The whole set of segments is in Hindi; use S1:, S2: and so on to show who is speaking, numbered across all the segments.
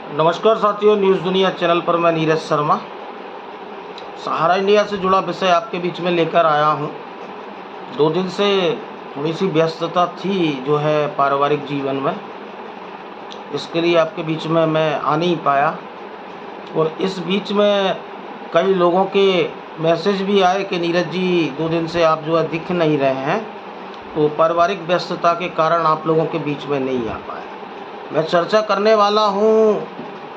S1: नमस्कार साथियों, न्यूज़ दुनिया चैनल पर मैं नीरज शर्मा सहारा इंडिया से जुड़ा विषय आपके बीच में लेकर आया हूं। 2 दिन से थोड़ी सी व्यस्तता थी जो है पारिवारिक जीवन में, इसके लिए आपके बीच में मैं आ नहीं पाया। और इस बीच में कई लोगों के मैसेज भी आए कि नीरज जी 2 दिन से आप जो है दिख नहीं रहे हैं, तो पारिवारिक व्यस्तता के कारण आप लोगों के बीच में नहीं आ पाए। मैं चर्चा करने वाला हूँ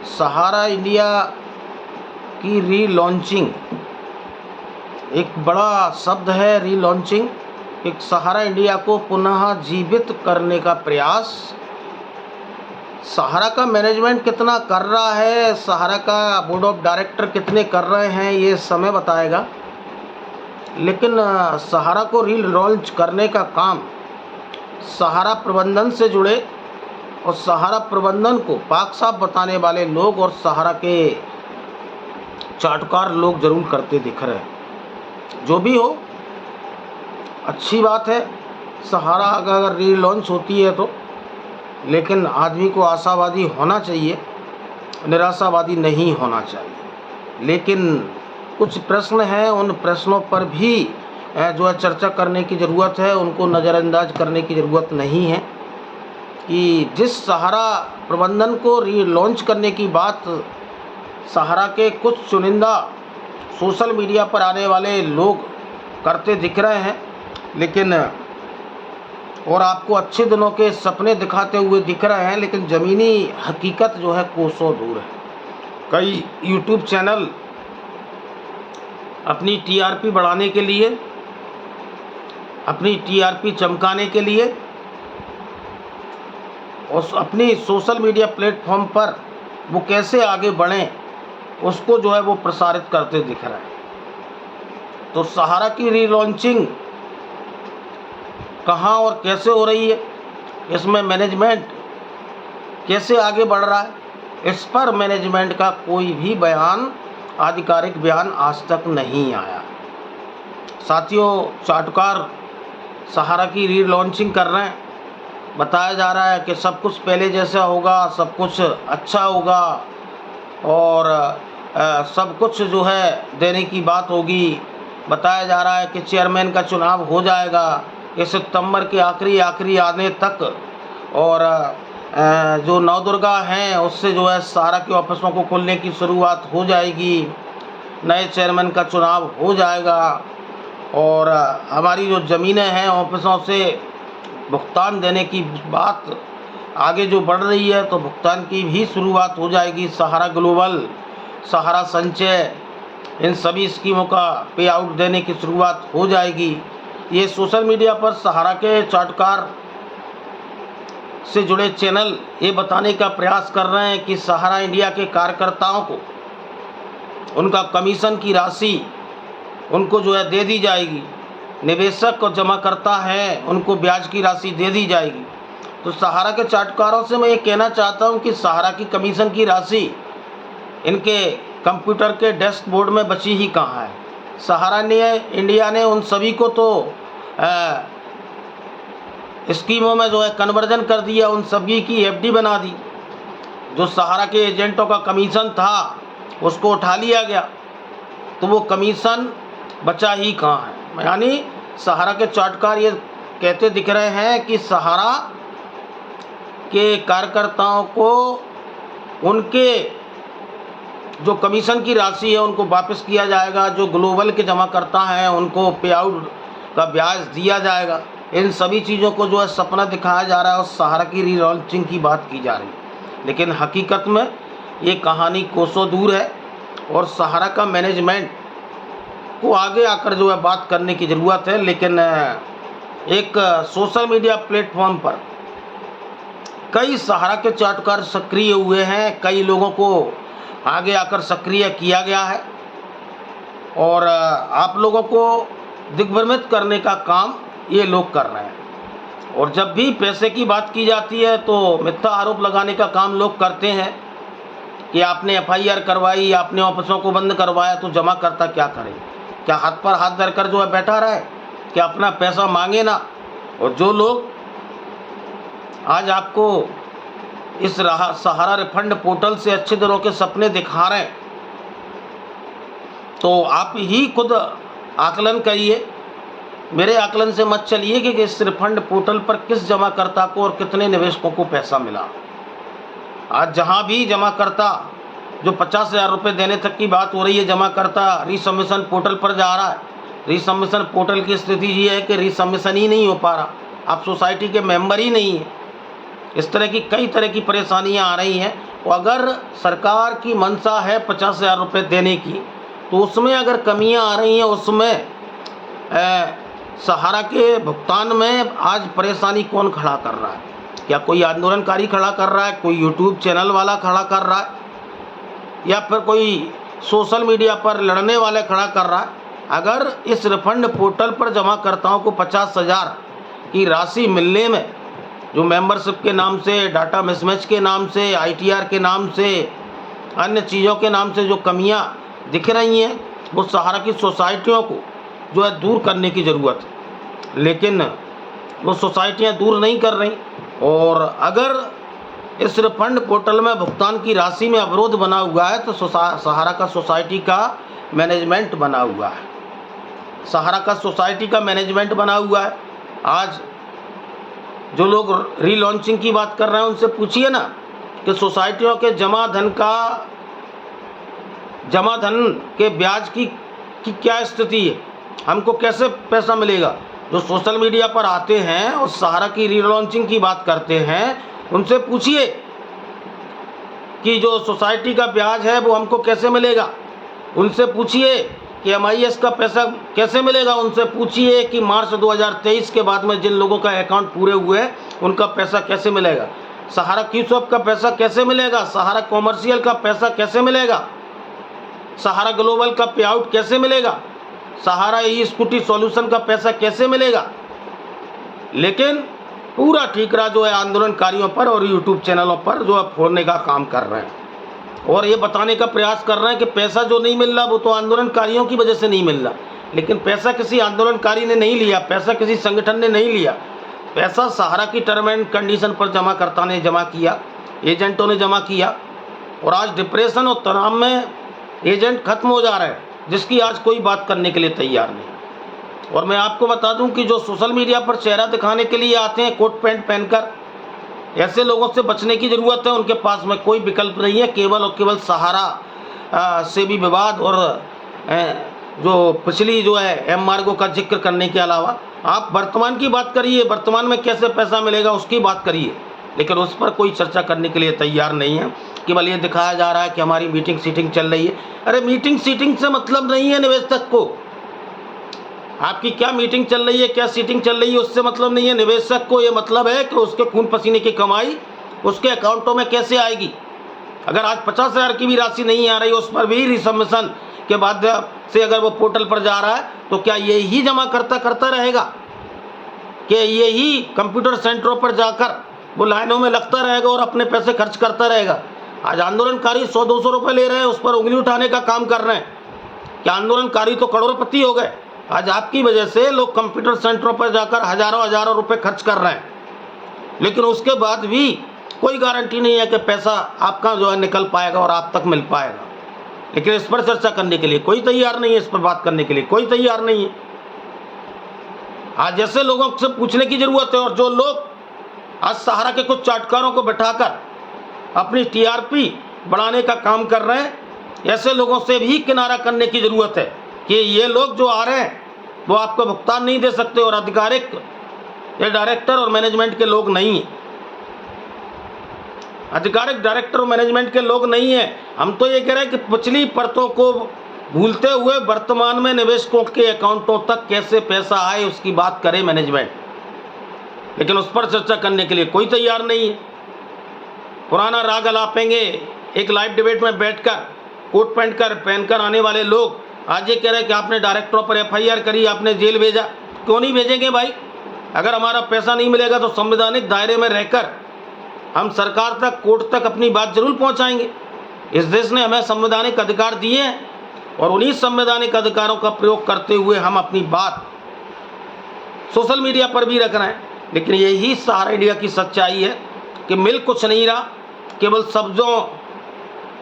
S1: सहारा इंडिया की रीलॉन्चिंग। एक बड़ा शब्द है रीलॉन्चिंग। एक सहारा इंडिया को पुनः जीवित करने का प्रयास। सहारा का मैनेजमेंट कितना कर रहा है, सहारा का बोर्ड ऑफ डायरेक्टर कितने कर रहे हैं, ये समय बताएगा। लेकिन सहारा को रीलॉन्च करने का काम सहारा प्रबंधन से जुड़े और सहारा प्रबंधन को पाक साफ बताने वाले लोग और सहारा के चाटुकार लोग जरूर करते दिख रहे हैं। जो भी हो, अच्छी बात है सहारा अगर रीलॉन्च होती है तो, लेकिन आदमी को आशावादी होना चाहिए, निराशावादी नहीं होना चाहिए। लेकिन कुछ प्रश्न हैं, उन प्रश्नों पर भी जो है चर्चा करने की ज़रूरत है, उनको नज़रअंदाज करने की ज़रूरत नहीं है। कि जिस सहारा प्रबंधन को रीलॉन्च करने की बात सहारा के कुछ चुनिंदा सोशल मीडिया पर आने वाले लोग करते दिख रहे हैं, लेकिन और आपको अच्छे दिनों के सपने दिखाते हुए दिख रहे हैं, लेकिन ज़मीनी हकीकत जो है कोसों दूर है। कई यूट्यूब चैनल अपनी टीआरपी बढ़ाने के लिए, अपनी टीआरपी चमकाने के लिए और अपनी सोशल मीडिया प्लेटफॉर्म पर वो कैसे आगे बढ़ें उसको जो है वो प्रसारित करते दिख रहा है। तो सहारा की रीलॉन्चिंग कहाँ और कैसे हो रही है, इसमें मैनेजमेंट कैसे आगे बढ़ रहा है, इस पर मैनेजमेंट का कोई भी बयान, आधिकारिक बयान आज तक नहीं आया। साथियों, चाटुकार सहारा की रीलॉन्चिंग कर रहे हैं। बताया जा रहा है कि सब कुछ पहले जैसा होगा, सब कुछ अच्छा होगा और सब कुछ जो है देने की बात होगी। बताया जा रहा है कि चेयरमैन का चुनाव हो जाएगा इस सितंबर के आखिरी आने तक, और जो नवदुर्गा हैं उससे जो है सहारा के ऑफिसों को खोलने की शुरुआत हो जाएगी, नए चेयरमैन का चुनाव हो जाएगा और हमारी जो ज़मीनें हैं ऑफिसों से भुगतान देने की बात आगे जो बढ़ रही है, तो भुगतान की भी शुरुआत हो जाएगी। सहारा ग्लोबल, सहारा संचय, इन सभी स्कीमों का पे आउट देने की शुरुआत हो जाएगी। ये सोशल मीडिया पर सहारा के चाटुकार से जुड़े चैनल ये बताने का प्रयास कर रहे हैं कि सहारा इंडिया के कार्यकर्ताओं को उनका कमीशन की राशि उनको जो है दे दी जाएगी, निवेशक को जमा करता है उनको ब्याज की राशि दे दी जाएगी। तो सहारा के चाटुकारों से मैं ये कहना चाहता हूँ कि सहारा की कमीशन की राशि इनके कंप्यूटर के डेस्क बोर्ड में बची ही कहाँ है। सहारा ने इंडिया ने उन सभी को तो स्कीमों में जो है कन्वर्जन कर दिया, उन सभी की एफडी बना दी। जो सहारा के एजेंटों का कमीशन था उसको उठा लिया गया, तो वो कमीशन बचा ही कहाँ है। यानी सहारा के चाटुकार ये कहते दिख रहे हैं कि सहारा के कार्यकर्ताओं को उनके जो कमीशन की राशि है उनको वापस किया जाएगा, जो ग्लोबल के जमा करता है उनको पे आउट का ब्याज दिया जाएगा। इन सभी चीज़ों को जो है सपना दिखाया जा रहा है और सहारा की रीलॉन्चिंग की बात की जा रही है, लेकिन हकीकत में ये कहानी कोसों दूर है और सहारा का मैनेजमेंट को आगे आकर जो है बात करने की ज़रूरत है। लेकिन एक सोशल मीडिया प्लेटफॉर्म पर कई सहारा के चाटुकार सक्रिय हुए हैं, कई लोगों को आगे आकर सक्रिय किया गया है और आप लोगों को दिग्भ्रमित करने का काम ये लोग कर रहे हैं। और जब भी पैसे की बात की जाती है तो मिथ्या आरोप लगाने का काम लोग करते हैं कि आपने एफआईआर करवाई, आपने ऑफिसों को बंद करवाया, तो जमा करता क्या करे? क्या हाथ पर हाथ धरकर जो है बैठा रहे? क्या अपना पैसा मांगे ना? और जो लोग आज आपको इस सहारा रिफंड पोर्टल से अच्छे दिनों के सपने दिखा रहे हैं, तो आप ही खुद आकलन करिए, मेरे आकलन से मत चलिए कि इस रिफंड पोर्टल पर किस जमाकर्ता को और कितने निवेशकों को पैसा मिला। आज जहां भी जमाकर्ता जो 50,000 रुपये देने तक की बात हो रही है, जमाकर्ता रीसबमिशन पोर्टल पर जा रहा है, रीसबमिशन पोर्टल की स्थिति ये है कि रीसबमिशन ही नहीं हो पा रहा, आप सोसाइटी के मेंबर ही नहीं हैं। इस तरह की कई तरह की परेशानियां आ रही हैं। और अगर सरकार की मंशा है 50,000 रुपये देने की, तो उसमें अगर कमियां आ रही हैं, उसमें सहारा के भुगतान में आज परेशानी कौन खड़ा कर रहा है? क्या कोई आंदोलनकारी खड़ा कर रहा है, कोई यूट्यूब चैनल वाला खड़ा कर रहा है, या फिर कोई सोशल मीडिया पर लड़ने वाले खड़ा कर रहा है? अगर इस रिफंड पोर्टल पर जमाकर्ताओं को 50,000 की राशि मिलने में जो मेंबरशिप के नाम से, डाटा मिसमैच के नाम से, ITR के नाम से, अन्य चीज़ों के नाम से जो कमियां दिख रही हैं, वो सहारा की सोसाइटियों को जो है दूर करने की ज़रूरत है। लेकिन वो सोसाइटियां दूर नहीं कर रही। और अगर इस रिफंड पोर्टल में भुगतान की राशि में अवरोध बना हुआ है, तो सहारा का सोसाइटी का मैनेजमेंट बना हुआ है, सहारा का सोसाइटी का मैनेजमेंट बना हुआ है। आज जो लोग रीलॉन्चिंग की बात कर रहे हैं, उनसे पूछिए ना कि सोसाइटियों के जमा धन के ब्याज की क्या स्थिति है, हमको कैसे पैसा मिलेगा। जो सोशल मीडिया पर आते हैं और सहारा की रीलॉन्चिंग की बात करते हैं, उनसे पूछिए कि जो सोसाइटी का ब्याज है वो हमको कैसे मिलेगा। उनसे पूछिए कि MIS का पैसा कैसे मिलेगा। उनसे पूछिए कि मार्च 2023 के बाद में जिन लोगों का अकाउंट पूरे हुए हैं, उनका पैसा कैसे मिलेगा। सहारा क्यूसॉप का पैसा कैसे मिलेगा, सहारा कॉमर्शियल का पैसा कैसे मिलेगा, सहारा ग्लोबल का पे आउट कैसे मिलेगा, सहारा ई-स्कूटी सॉल्यूशन का पैसा कैसे मिलेगा। लेकिन पूरा ठीकरा जो है आंदोलनकारियों पर और यूट्यूब चैनलों पर जो है फोड़ने का काम कर रहे हैं, और ये बताने का प्रयास कर रहे हैं कि पैसा जो नहीं मिल रहा वो तो आंदोलनकारियों की वजह से नहीं मिल रहा। लेकिन पैसा किसी आंदोलनकारी ने नहीं लिया, पैसा किसी संगठन ने नहीं लिया, पैसा सहारा की टर्म एंड कंडीशन पर जमाकर्ता ने जमा किया, एजेंटों ने जमा किया। और आज डिप्रेशन और तनाव में एजेंट खत्म हो जा रहे हैं, जिसकी आज कोई बात करने के लिए तैयार नहीं। और मैं आपको बता दूं कि जो सोशल मीडिया पर चेहरा दिखाने के लिए आते हैं कोट पैंट पहनकर, ऐसे लोगों से बचने की ज़रूरत है। उनके पास में कोई विकल्प नहीं है, केवल और केवल सहारा से भी विवाद और जो पिछली जो है एमबार्गो का जिक्र करने के अलावा आप वर्तमान की बात करिए, वर्तमान में कैसे पैसा मिलेगा उसकी बात करिए। लेकिन उस पर कोई चर्चा करने के लिए तैयार नहीं है। केवल ये दिखाया जा रहा है कि हमारी मीटिंग सीटिंग चल रही है। अरे मीटिंग सीटिंग से मतलब नहीं है निवेशक को, आपकी क्या मीटिंग चल रही है, क्या सीटिंग चल रही है, उससे मतलब नहीं है। निवेशक को ये मतलब है कि उसके खून पसीने की कमाई उसके अकाउंटों में कैसे आएगी। अगर आज 50,000 की भी राशि नहीं आ रही, उस पर भी रिसबमिशन के बाद से अगर वो पोर्टल पर जा रहा है, तो क्या यही जमा करता रहेगा कि यही कंप्यूटर सेंटरों पर जाकर वो लाइनों में लगता रहेगा और अपने पैसे खर्च करता रहेगा। आज आंदोलनकारी 100-200 रुपये ले रहे हैं, उस पर उंगली उठाने का काम कर रहे हैं। क्या आंदोलनकारी तो करोड़पति हो गए। आज आपकी वजह से लोग कंप्यूटर सेंटरों पर जाकर हजारों रुपए खर्च कर रहे हैं, लेकिन उसके बाद भी कोई गारंटी नहीं है कि पैसा आपका जो है निकल पाएगा और आप तक मिल पाएगा। लेकिन इस पर चर्चा करने के लिए कोई तैयार नहीं है, इस पर बात करने के लिए कोई तैयार नहीं है। आज जैसे लोगों से पूछने की जरूरत है। और जो लोग आज सहारा के कुछ चाटकारों को बैठाकर अपनी TRP बढ़ाने का काम कर रहे हैं, ऐसे लोगों से भी किनारा करने की जरूरत है कि ये लोग जो आ रहे हैं वो आपको भुगतान नहीं दे सकते और आधिकारिक ये डायरेक्टर और मैनेजमेंट के लोग नहीं हैं, आधिकारिक डायरेक्टर और मैनेजमेंट के लोग नहीं हैं। हम तो ये कह रहे हैं कि पिछली परतों को भूलते हुए वर्तमान में निवेशकों के अकाउंटों तक कैसे पैसा आए उसकी बात करे मैनेजमेंट, लेकिन उस पर चर्चा करने के लिए कोई तैयार नहीं है। पुराना राग अलापेंगे एक लाइव डिबेट में बैठकर कोट पैंट कर पहनकर आने वाले लोग आज ये कह रहे हैं कि आपने डायरेक्टरों पर FIR करी, आपने जेल भेजा। क्यों नहीं भेजेंगे भाई? अगर हमारा पैसा नहीं मिलेगा तो संवैधानिक दायरे में रहकर हम सरकार तक, कोर्ट तक अपनी बात जरूर पहुंचाएंगे। इस देश ने हमें संवैधानिक अधिकार दिए हैं और उन्हीं संवैधानिक अधिकारों का प्रयोग करते हुए हम अपनी बात सोशल मीडिया पर भी रख रहे हैं। लेकिन यही सहारा इंडिया की सच्चाई है कि मिल कुछ नहीं रहा, केवल शब्दों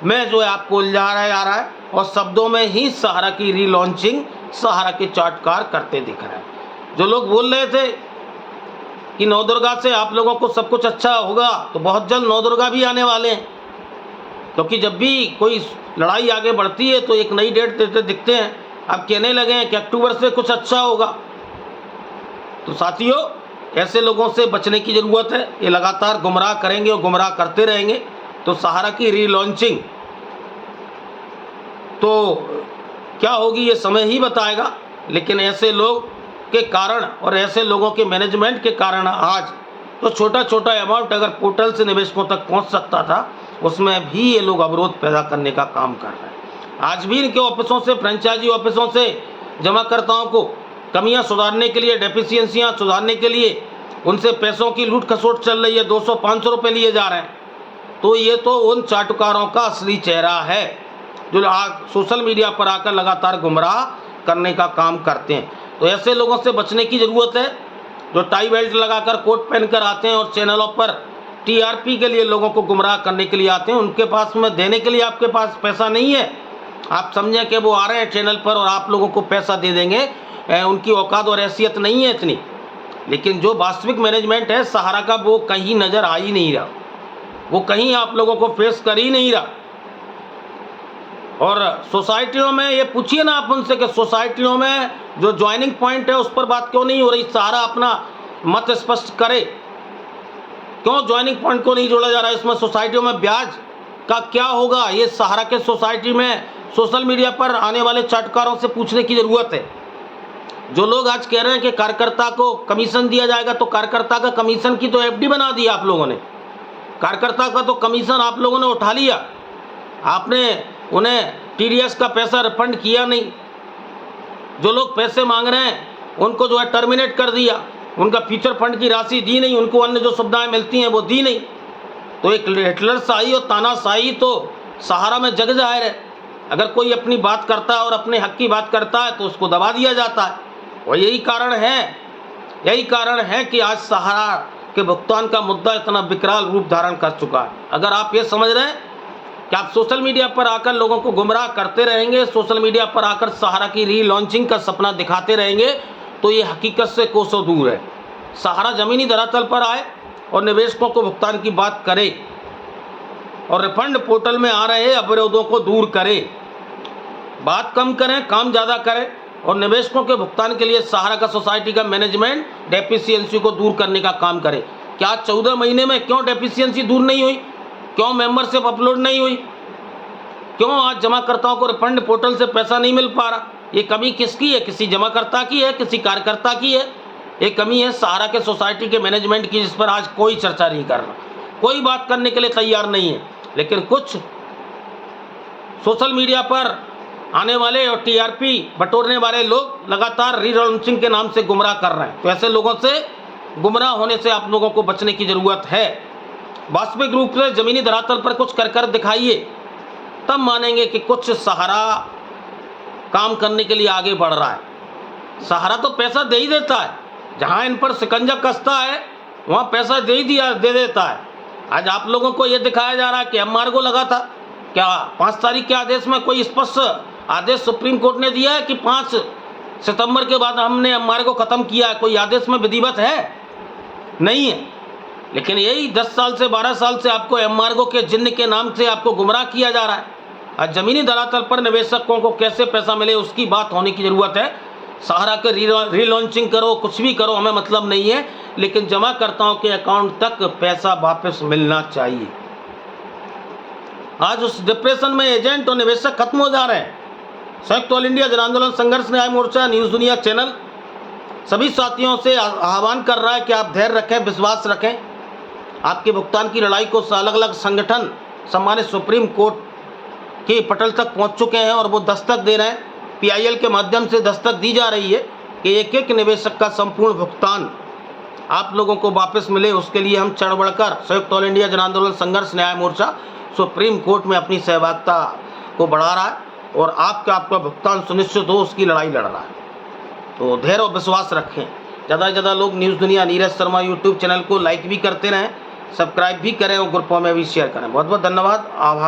S1: में जो है आपको उलझाया जा रहा है और शब्दों में ही सहारा की रीलॉन्चिंग सहारा के चार्टकार करते दिख रहे हैं। जो लोग बोल रहे थे कि नवदुर्गा से आप लोगों को सब कुछ अच्छा होगा, तो बहुत जल्द नवदुर्गा भी आने वाले हैं, क्योंकि जब भी कोई लड़ाई आगे बढ़ती है तो एक नई डेट देते दिखते हैं। अब कहने लगे हैं कि अक्टूबर से कुछ अच्छा होगा। तो साथियों, ऐसे लोगों से बचने की ज़रूरत है। ये लगातार गुमराह करेंगे और गुमराह करते रहेंगे। तो सहारा की रीलॉन्चिंग तो क्या होगी ये समय ही बताएगा, लेकिन ऐसे लोग के कारण और ऐसे लोगों के मैनेजमेंट के कारण आज तो छोटा छोटा अमाउंट अगर पोर्टल से निवेशकों तक पहुंच सकता था, उसमें भी ये लोग अवरोध पैदा करने का काम कर रहे हैं। आज भी इनके ऑफिसों से, फ्रेंचाइजी ऑफिसों से जमाकर्ताओं को कमियां सुधारने के लिए, डेफिशिएंसियां सुधारने के लिए उनसे पैसों की लूट खसोट चल रही है। 200-500 रुपये लिए जा रहे हैं। तो ये तो उन चाटुकारों का असली चेहरा है जो सोशल मीडिया पर आकर लगातार गुमराह करने का काम करते हैं। तो ऐसे लोगों से बचने की ज़रूरत है जो टाई बेल्ट लगाकर, कोट पहनकर आते हैं और चैनलों पर टीआरपी के लिए लोगों को गुमराह करने के लिए आते हैं। उनके पास में देने के लिए आपके पास पैसा नहीं है। आप समझें कि वो आ रहे हैं चैनल पर और आप लोगों को पैसा दे देंगे, उनकी औकात और हैसियत नहीं है इतनी। लेकिन जो वास्तविक मैनेजमेंट है सहारा का, वो कहीं नज़र आ ही नहीं रहा, वो कहीं आप लोगों को फेस कर ही नहीं रहा। और सोसाइटियों में ये पूछिए ना आप उनसे कि सोसाइटियों में जो ज्वाइनिंग पॉइंट है उस पर बात क्यों नहीं हो रही। सहारा अपना मत स्पष्ट करे, क्यों ज्वाइनिंग पॉइंट को नहीं जोड़ा जा रहा है। इसमें सोसाइटियों में ब्याज का क्या होगा, ये सहारा के सोसाइटी में सोशल मीडिया पर आने वाले चाटुकारों से पूछने की ज़रूरत है। जो लोग आज कह रहे हैं कि कार्यकर्ता को कमीशन दिया जाएगा, तो कार्यकर्ता का कमीशन की तो एफडी बना दी आप लोगों ने। कार्यकर्ता का तो कमीशन आप लोगों ने उठा लिया, आपने उन्हें टीडीएस का पैसा रिफंड किया नहीं। जो लोग पैसे मांग रहे हैं उनको जो है टर्मिनेट कर दिया, उनका फ्यूचर फंड की राशि दी नहीं, उनको अन्य जो सुविधाएं मिलती हैं वो दी नहीं। तो एक हिटलरशाही और तानाशाही तो सहारा में जग जाहिर है। अगर कोई अपनी बात करता है और अपने हक की बात करता है तो उसको दबा दिया जाता है। और यही कारण है कि आज सहारा के भुगतान का मुद्दा इतना विकराल रूप धारण कर चुका है। अगर आप ये समझ रहे हैं कि आप सोशल मीडिया पर आकर लोगों को गुमराह करते रहेंगे, सोशल मीडिया पर आकर सहारा की रीलॉन्चिंग का सपना दिखाते रहेंगे, तो ये हकीकत से कोसों दूर है। सहारा ज़मीनी धरातल पर आए और निवेशकों को भुगतान की बात करे और रिफंड पोर्टल में आ रहे अवरोधों को दूर करे। बात कम करें, काम ज़्यादा करें और निवेशकों के भुगतान के लिए सहारा का सोसाइटी का मैनेजमेंट डेफिशिएंसी को दूर करने का काम करे। क्या 14 महीने में क्यों डेफिशिएंसी दूर नहीं हुई? क्यों मेंबरशिप अपलोड नहीं हुई? क्यों आज जमाकर्ताओं को रिफंड पोर्टल से पैसा नहीं मिल पा रहा? ये कमी किसकी है? किसी जमाकर्ता की है? किसी कार्यकर्ता की है? ये कमी है सहारा के सोसाइटी के मैनेजमेंट की, जिस पर आज कोई चर्चा नहीं कर रहा, कोई बात करने के लिए तैयार नहीं है। लेकिन कुछ सोशल मीडिया पर आने वाले और टीआरपी बटोरने वाले लोग लगातार रीलॉन्चिंग के नाम से गुमराह कर रहे हैं। तो ऐसे लोगों से गुमराह होने से आप लोगों को बचने की ज़रूरत है। वास्तविक रूप से ज़मीनी धरातल पर कुछ कर दिखाइए, तब मानेंगे कि कुछ सहारा काम करने के लिए आगे बढ़ रहा है। सहारा तो पैसा दे ही देता है, जहाँ इन पर शिकंजा कसता है वहाँ पैसा दे देता है। आज आप लोगों को ये दिखाया जा रहा है कि एमआरओ लगा था। क्या 5 तारीख के आदेश में कोई स्पष्ट आदेश सुप्रीम कोर्ट ने दिया है कि 5 सितंबर के बाद हमने एमआरओ ख़त्म किया है? कोई आदेश में विधिवत है? नहीं है। लेकिन यही 10 साल से 12 साल से आपको एमआरओ के जिन्न के नाम से आपको गुमराह किया जा रहा है। आज ज़मीनी धरातल पर निवेशकों को कैसे पैसा मिले उसकी बात होने की ज़रूरत है। सहारा के रीलॉन्चिंग करो, कुछ भी करो, हमें मतलब नहीं है, लेकिन जमाकर्ताओं के अकाउंट तक पैसा वापस मिलना चाहिए। आज उस डिप्रेशन में एजेंट और निवेशक खत्म हो जा रहे हैं। संयुक्त ऑल इंडिया जन आंदोलन संघर्ष न्याय मोर्चा न्यूज़ दुनिया चैनल सभी साथियों से आह्वान कर रहा है कि आप धैर्य रखें, विश्वास रखें। आपके भुगतान की लड़ाई को अलग अलग संगठन सम्मानित सुप्रीम कोर्ट के पटल तक पहुंच चुके हैं और वो दस्तक दे रहे हैं। पीआईएल के माध्यम से दस्तक दी जा रही है कि एक एक निवेशक का संपूर्ण भुगतान आप लोगों को वापस मिले। उसके लिए हम चढ़ बढ़कर संयुक्त ऑल इंडिया जन आंदोलन संघर्ष न्याय मोर्चा सुप्रीम कोर्ट में अपनी सहभागिता को बढ़ा रहा है और आपका भुगतान सुनिश्चित हो, उसकी लड़ाई लड़ रहा है। तो धैर्य और विश्वास रखें। ज़्यादा से ज़्यादा लोग न्यूज़ दुनिया नीरज शर्मा यूट्यूब चैनल को लाइक भी करते रहें, सब्सक्राइब भी करें और ग्रुपों में भी शेयर करें। बहुत बहुत धन्यवाद, आभार।